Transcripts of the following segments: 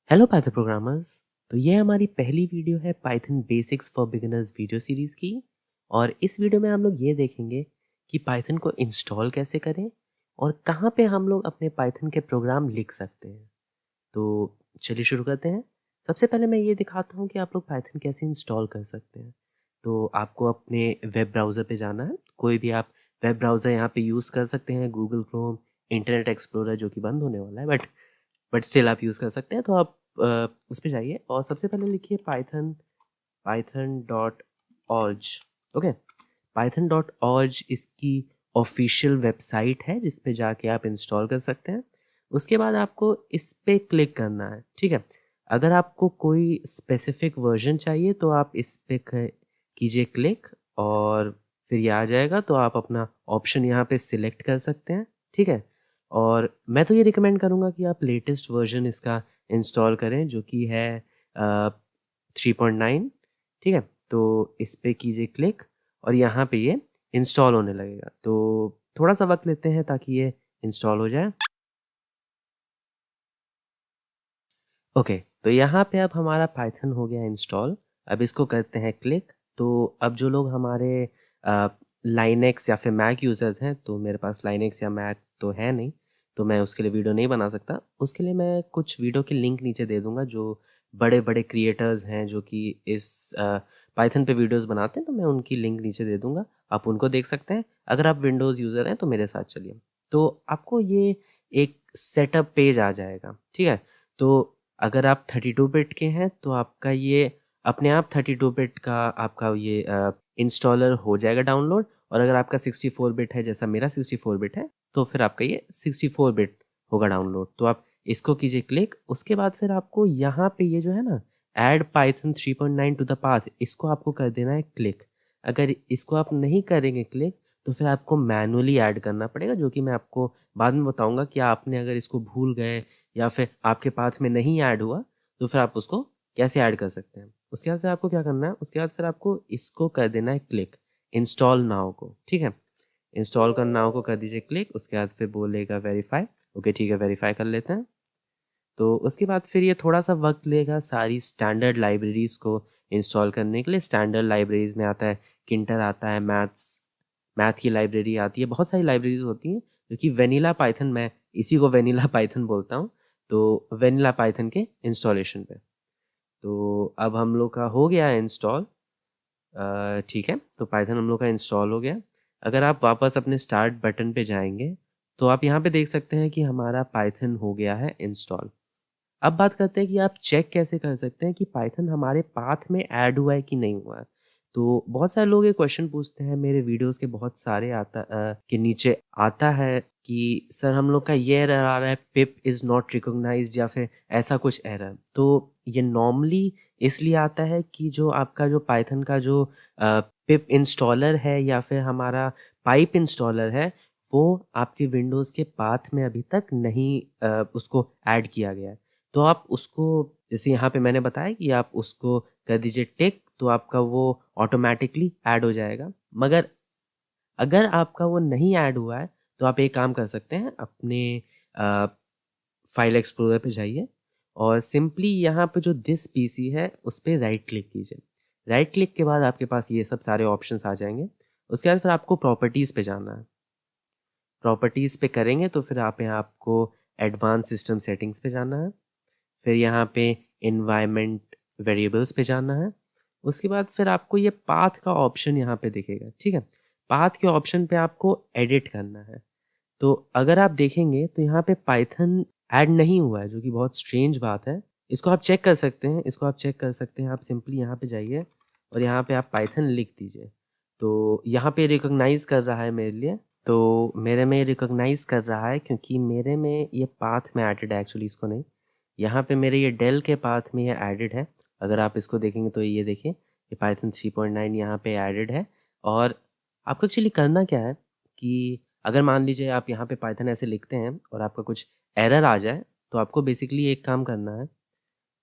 Hello Python programmers. तो ये हमारी पहली वीडियो है Python basics for beginners video series की। और इस वीडियो में हम लोग ये देखेंगे कि पाइथन को इंस्टॉल कैसे करें और कहाँ पे हम लोग अपने पाइथन के प्रोग्राम लिख सकते हैं। तो चलिए शुरू करते हैं। सबसे पहले मैं ये दिखाता हूँ कि आप लोग पाइथन कैसे इंस्टॉल कर सकते हैं। तो आपको अपने वेब ब्राउज़र पे जाना है। कोई भी आप वेब ब्राउज़र यहाँ पे यूज़ कर सकते हैं, गूगल क्रोम, इंटरनेट एक्सप्लोरर जो कि बंद होने वाला है, बट स्टिल आप यूज़ कर सकते हैं। तो आप उस पे जाइए और सबसे पहले लिखिए Python dot org. Okay, Python dot org इसकी ऑफिशियल वेबसाइट है जिस पे जाके आप इंस्टॉल कर सकते हैं। उसके बाद आपको इस पे क्लिक करना है, ठीक है। अगर आपको कोई स्पेसिफिक वर्जन चाहिए तो आप इस पे कीजिए क्लिक और फिर ये आ जाएगा। तो आप अपना ऑप्शन यहाँ पे सिलेक्ट कर सकते हैं, ठीक है। और मैं तो ये रिकमेंड करूँगा कि आप लेटेस्ट वर्जन इसका इंस्टॉल करें जो कि है 3.9, ठीक है। तो इस पे कीजिए क्लिक और यहाँ पे ये इंस्टॉल होने लगेगा। तो थोड़ा सा वक्त लेते हैं ताकि ये इंस्टॉल हो जाए। ओके, तो यहाँ पे अब हमारा पाइथन हो गया इंस्टॉल। अब इसको करते हैं क्लिक। तो अब जो लोग हमारे लाइनेक्स या फिर मैक यूज़र्स हैं, तो मेरे पास लाइनेक्स या मैक तो है नहीं, तो मैं उसके लिए वीडियो नहीं बना सकता। उसके लिए मैं कुछ वीडियो के लिंक नीचे दे दूंगा जो बड़े बड़े क्रिएटर्स हैं जो कि इस पाइथन पे वीडियोस बनाते हैं, तो मैं उनकी लिंक नीचे दे दूंगा, आप उनको देख सकते हैं। अगर आप विंडोज़ यूज़र हैं तो मेरे साथ चलिए। तो आपको ये एक सेटअप पेज आ जाएगा, ठीक है। तो अगर आप 32 बिट के हैं तो आपका ये अपने आप 32 बिट का आपका ये इंस्टॉलर हो जाएगा डाउनलोड। और अगर आपका 64 बिट है जैसा मेरा 64 बिट है तो फिर आपका ये 64 बिट होगा डाउनलोड। तो आप इसको कीजिए क्लिक। उसके बाद फिर आपको यहाँ पे ये जो है ना, add Python 3.9 to the path, इसको आपको कर देना है क्लिक। अगर इसको आप नहीं करेंगे क्लिक तो फिर आपको मैनुअली ऐड करना पड़ेगा, जो कि मैं आपको बाद में बताऊंगा कि आपने अगर इसको भूल गए या फिर आपके पाथ में नहीं ऐड हुआ तो फिर आप उसको कैसे ऐड कर सकते हैं। उसके बाद फिर आपको क्या करना है, उसके बाद फिर आपको इसको कर देना है क्लिक, इंस्टॉल नाउ को, ठीक है। इंस्टॉल कर नाउ को कर दीजिए क्लिक। उसके बाद फिर बोलेगा वेरीफाई। ओके ठीक है, वेरीफाई कर लेते हैं। तो उसके बाद फिर ये थोड़ा सा वक्त लेगा सारी स्टैंडर्ड लाइब्रेरीज को इंस्टॉल करने के लिए। स्टैंडर्ड लाइब्रेरीज में आता है किंटर, आता है मैथ की लाइब्रेरी आती है, बहुत सारी लाइब्रेरीज होती हैं जो कि वेनिला पाइथन, मैं इसी को वेनिला पाइथन बोलता हूँ। तो वेनिला पाइथन के इंस्टॉलेशन पे तो अब हम लोग का हो गया है इंस्टॉल, ठीक है। तो पाइथन हम लोग का इंस्टॉल हो गया। अगर आप वापस अपने स्टार्ट बटन पे जाएंगे तो आप यहाँ पे देख सकते हैं कि हमारा पाइथन हो गया है इंस्टॉल। अब बात करते हैं कि आप चेक कैसे कर सकते हैं कि पाइथन हमारे पाथ में ऐड हुआ है कि नहीं हुआ है। तो बहुत सारे लोग ये क्वेश्चन पूछते हैं, मेरे वीडियोस के बहुत सारे के नीचे आता है कि सर हम लोग का ये एरर आ रहा है, पिप इज़ नॉट रिकॉग्नाइज्ड या फिर ऐसा कुछ एरर। तो ये नॉर्मली इसलिए आता है कि जो आपका जो पाइथन का जो पिप इंस्टॉलर है या फिर हमारा पाइप इंस्टॉलर है, वो आपके विंडोज़ के पाथ में अभी तक नहीं उसको ऐड किया गया है। तो आप उसको, जैसे यहाँ पे मैंने बताया कि आप उसको कर दीजिए टिक, तो आपका वो ऑटोमेटिकली ऐड हो जाएगा। मगर अगर आपका वो नहीं ऐड हुआ है तो आप एक काम कर सकते हैं, अपने फाइल एक्सप्लोरर पे जाइए और सिंपली यहाँ पे जो दिस पीसी है उस पर राइट क्लिक कीजिए। राइट क्लिक के बाद आपके पास ये सब सारे ऑप्शंस आ जाएंगे। उसके बाद फिर आपको प्रॉपर्टीज़ पे जाना है। प्रॉपर्टीज़ पे करेंगे तो फिर आप यहाँ आपको एडवांस सिस्टम सेटिंग्स पे जाना है। फिर यहाँ पे इन्वायरमेंट वेरिएबल्स पे जाना है। उसके बाद फिर आपको ये पाथ का ऑप्शन यहाँ पे दिखेगा, ठीक है। पाथ के ऑप्शन पे आपको एडिट करना है। तो अगर आप देखेंगे तो यहाँ पे पाइथन ऐड नहीं हुआ है, जो कि बहुत स्ट्रेंज बात है। इसको आप चेक कर सकते हैं, इसको आप चेक कर सकते हैं। आप सिंपली यहाँ पे जाइए और यहाँ पे आप पाइथन लिख दीजिए। तो यहाँ पे रिकॉग्नाइज कर रहा है मेरे लिए, तो मेरे में रिकॉग्नाइज कर रहा है क्योंकि मेरे में ये पाथ में एडेड है, एक्चुअली इसको नहीं। यहाँ पे मेरे ये डेल के पाथ में ये एडेड है। अगर आप इसको देखेंगे तो ये देखिए, ये पाइथन 3.9 यहाँ पे एडेड है। और आपको एक्चुअली करना क्या है कि अगर मान लीजिए आप यहाँ पे पाइथन ऐसे लिखते हैं और आपका कुछ एरर आ जाए, तो आपको बेसिकली एक काम करना है।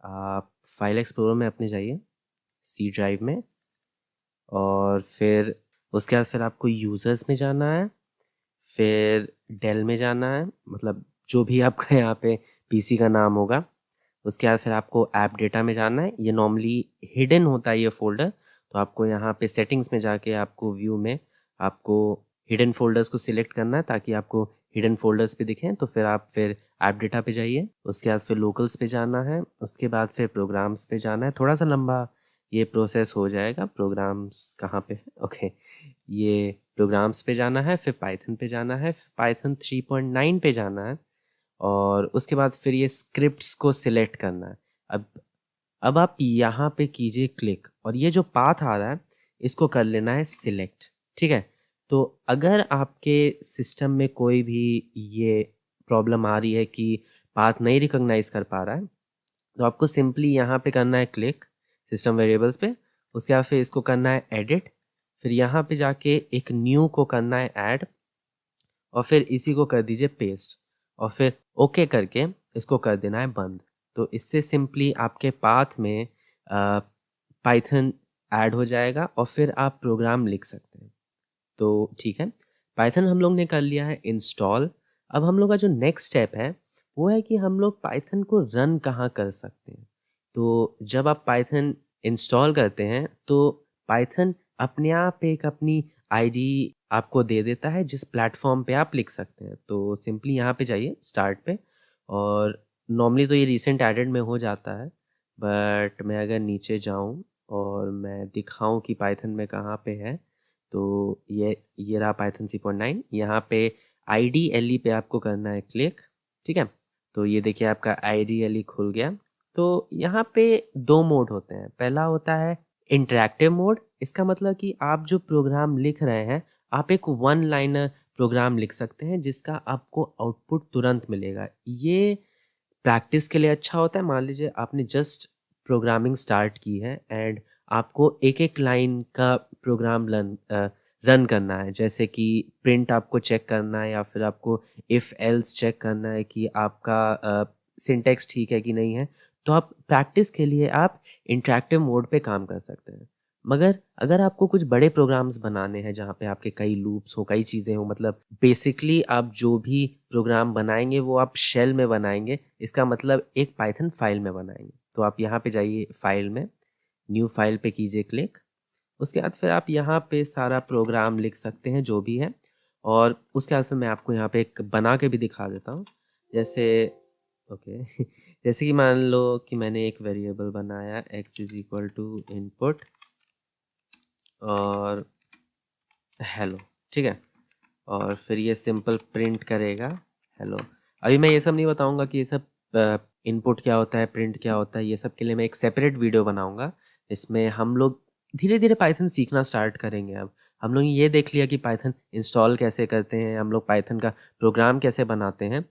आप फाइल एक्सप्लोरर में अपने जाइए, सी ड्राइव में, और फिर उसके बाद फिर आपको यूज़र्स में जाना है। फिर डेल में जाना है, मतलब जो भी आपका यहाँ पे पीसी का नाम होगा। उसके बाद फिर आपको ऐप डेटा में जाना है। ये नॉर्मली हिडन होता है ये फ़ोल्डर, तो आपको यहाँ पे सेटिंग्स में जाके आपको व्यू में आपको हिडन फ़ोल्डर्स को सिलेक्ट करना है ताकि आपको हिडन फ़ोल्डर्स भी दिखें। तो फिर आप फिर ऐप डेटा पे जाइए, उसके बाद फिर लोकल्स पे जाना है, उसके बाद फिर प्रोग्राम्स पे जाना है। थोड़ा सा लंबा ये प्रोसेस हो जाएगा। प्रोग्राम्स कहाँ पे है? ओके, ये प्रोग्राम्स पे जाना है, फिर पाइथन पे जाना है, फिर पाइथन 3.9 पे जाना है और उसके बाद फिर ये स्क्रिप्ट्स को सिलेक्ट करना है। अब अब आप यहाँ पे कीजिए क्लिक और ये जो पाथ आ रहा है इसको कर लेना है सिलेक्ट। ठीक है, तो अगर आपके सिस्टम में कोई भी ये प्रॉब्लम आ रही है कि पाथ नहीं रिकॉग्नाइज कर पा रहा है, तो आपको सिंपली यहाँ पे करना है क्लिक सिस्टम वेरिएबल्स पे, उसके बाद फिर इसको करना है एडिट, फिर यहाँ पे जाके एक न्यू को करना है ऐड और फिर इसी को कर दीजिए पेस्ट और फिर ओके करके इसको कर देना है बंद। तो इससे सिंपली आपके पाथ में पाइथन ऐड हो जाएगा और फिर आप प्रोग्राम लिख सकते हैं। तो ठीक है, पाइथन हम लोग ने कर लिया है इंस्टॉल। अब हम लोग का जो नेक्स्ट स्टेप है वो है कि हम लोग पाइथन को रन कहाँ कर सकते हैं। तो जब आप पाइथन इंस्टॉल करते हैं तो पाइथन अपने आप एक अपनी आईडी आपको दे देता है जिस प्लेटफॉर्म पे आप लिख सकते हैं। तो सिंपली यहाँ पे जाइए स्टार्ट पे और नॉर्मली तो ये रिसेंट एडेड में हो जाता है, बट मैं अगर नीचे जाऊँ और मैं दिखाऊँ कि पाइथन में कहाँ पे है, तो ये रहा पाइथन 3.9। यहाँ पे IDLE पे आपको करना है क्लिक। ठीक है, तो ये देखिए आपका IDLE खुल गया। तो यहाँ पे दो मोड होते हैं। पहला होता है इंटरैक्टिव मोड। इसका मतलब कि आप जो प्रोग्राम लिख रहे हैं आप एक वन लाइनर प्रोग्राम लिख सकते हैं जिसका आपको आउटपुट तुरंत मिलेगा। ये प्रैक्टिस के लिए अच्छा होता है। मान लीजिए आपने जस्ट प्रोग्रामिंग स्टार्ट की है एंड आपको एक एक लाइन का प्रोग्राम रन करना है, जैसे कि प्रिंट आपको चेक करना है या फिर आपको इफ़ एल्स चेक करना है कि आपका सिंटेक्स ठीक है कि नहीं है। तो आप प्रैक्टिस के लिए आप इंटरैक्टिव मोड पे काम कर सकते हैं। मगर अगर आपको कुछ बड़े प्रोग्राम्स बनाने हैं जहाँ पे आपके कई लूप्स हो, कई चीज़ें हो, मतलब बेसिकली आप जो भी प्रोग्राम बनाएंगे वो आप शेल में बनाएंगे। इसका मतलब एक पाइथन फाइल में बनाएंगे। तो आप यहाँ पे जाइए फाइल में, न्यू फाइल पे कीजिए क्लिक। उसके बाद फिर आप यहाँ पे सारा प्रोग्राम लिख सकते हैं जो भी है और उसके बाद फिर मैं आपको यहाँ पे एक बना के भी दिखा देता हूँ। जैसे ओके जैसे कि मान लो कि मैंने एक वेरिएबल बनाया x is equal to input और हेलो। ठीक है, और फिर ये सिंपल प्रिंट करेगा हेलो। अभी मैं ये सब नहीं बताऊंगा कि ये सब इनपुट क्या होता है, प्रिंट क्या होता है। ये सब के लिए मैं एक सेपरेट वीडियो बनाऊंगा। इसमें हम लोग धीरे धीरे पाइथन सीखना स्टार्ट करेंगे। अब हम लोग ये देख लिया कि पाइथन इंस्टॉल कैसे करते हैं, हम लोग पाइथन का प्रोग्राम कैसे बनाते हैं।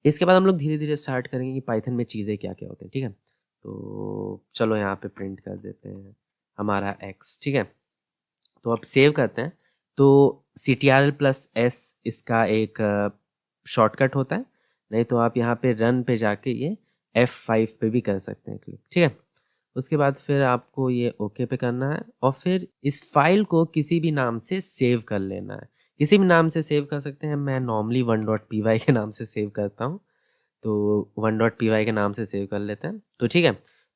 इसके बाद हम लोग धीरे धीरे स्टार्ट करेंगे कि पाइथन में चीज़ें क्या क्या होती हैं। ठीक है, तो चलो यहाँ पे प्रिंट कर देते हैं हमारा एक्स। ठीक है, तो अब सेव करते हैं। तो CTRL+S इसका एक शॉर्टकट होता है, नहीं तो आप यहाँ पे रन पे जाके ये F5 पे भी कर सकते हैं क्लिक। ठीक है, उसके बाद फिर आपको ये ओके पे करना है और फिर इस फाइल को किसी भी नाम से सेव कर लेना है। किसी भी नाम से सेव कर सकते हैं। मैं नॉर्मली 1.py के नाम से सेव करता हूँ, तो 1.py के नाम से सेव कर लेते हैं। तो ठीक है,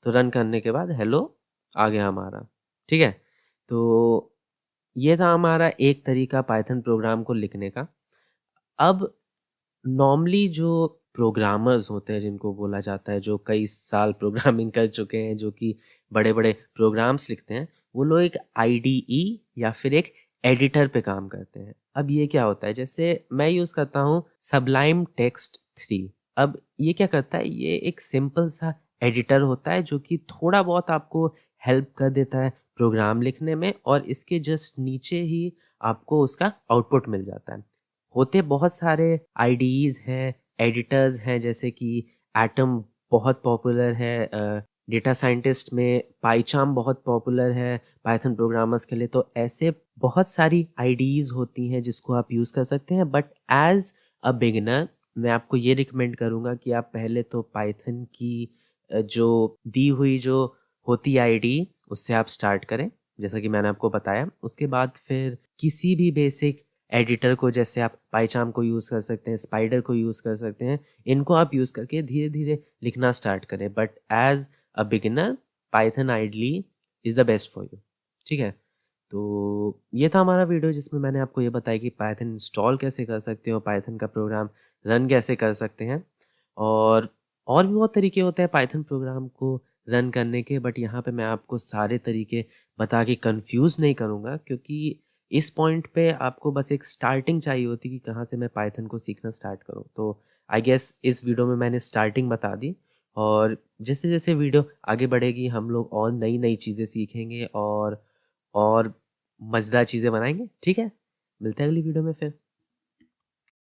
तो रन करने के बाद हेलो आ गया हमारा। ठीक है, तो ये था हमारा एक तरीका पाइथन प्रोग्राम को लिखने का। अब नॉर्मली जो प्रोग्रामर्स होते हैं जिनको बोला जाता है, जो कई साल प्रोग्रामिंग कर चुके हैं, जो कि बड़े बड़े प्रोग्राम्स लिखते हैं, वो लोग एक IDE या फिर एक एडिटर पे काम करते हैं। अब ये क्या होता है, जैसे मैं यूज़ करता हूँ सबलाइम टेक्स्ट 3। अब ये क्या करता है, ये एक सिंपल सा एडिटर होता है जो कि थोड़ा बहुत आपको हेल्प कर देता है प्रोग्राम लिखने में और इसके जस्ट नीचे ही आपको उसका आउटपुट मिल जाता है। होते बहुत सारे IDEs हैं, एडिटर्स हैं, जैसे कि एटम बहुत पॉपुलर है, डेटा साइंटिस्ट में पाइचार्म बहुत पॉपुलर है पाइथन प्रोग्रामर्स के लिए। तो ऐसे बहुत सारी IDEs होती हैं जिसको आप यूज़ कर सकते हैं। बट एज अ बिगिनर मैं आपको ये रिकमेंड करूँगा कि आप पहले तो पाइथन की जो दी हुई जो होती है IDE उससे आप स्टार्ट करें, जैसा कि मैंने आपको बताया। उसके बाद फिर किसी भी बेसिक एडिटर को, जैसे आप पाइचार्म को यूज़ कर सकते हैं, स्पाइडर को यूज़ कर सकते हैं, इनको आप यूज़ करके धीरे-धीरे लिखना स्टार्ट करें। But as a beginner Python ideally is the best for you. ठीक है? तो ये था हमारा वीडियो जिसमें मैंने आपको ये बताया कि पाइथन इंस्टॉल कैसे कर सकते हो, पाइथन का प्रोग्राम रन कैसे कर सकते हैं। और भी बहुत तरीके होते हैं पाइथन प्रोग्राम को रन करने के, बट यहाँ पे मैं आपको सारे तरीके बता के कंफ्यूज नहीं करूँगा, क्योंकि इस पॉइंट पे आपको बस एक स्टार्टिंग चाहिए होती कि कहाँ से मैं पाइथन को सीखना स्टार्ट करूँ। तो आई गेस इस वीडियो में मैंने स्टार्टिंग बता दी, और जैसे जैसे वीडियो आगे बढ़ेगी हम लोग और नई नई चीज़ें सीखेंगे और मज़ेदार चीज़ें बनाएंगे। ठीक है, मिलते हैं अगली वीडियो में फिर।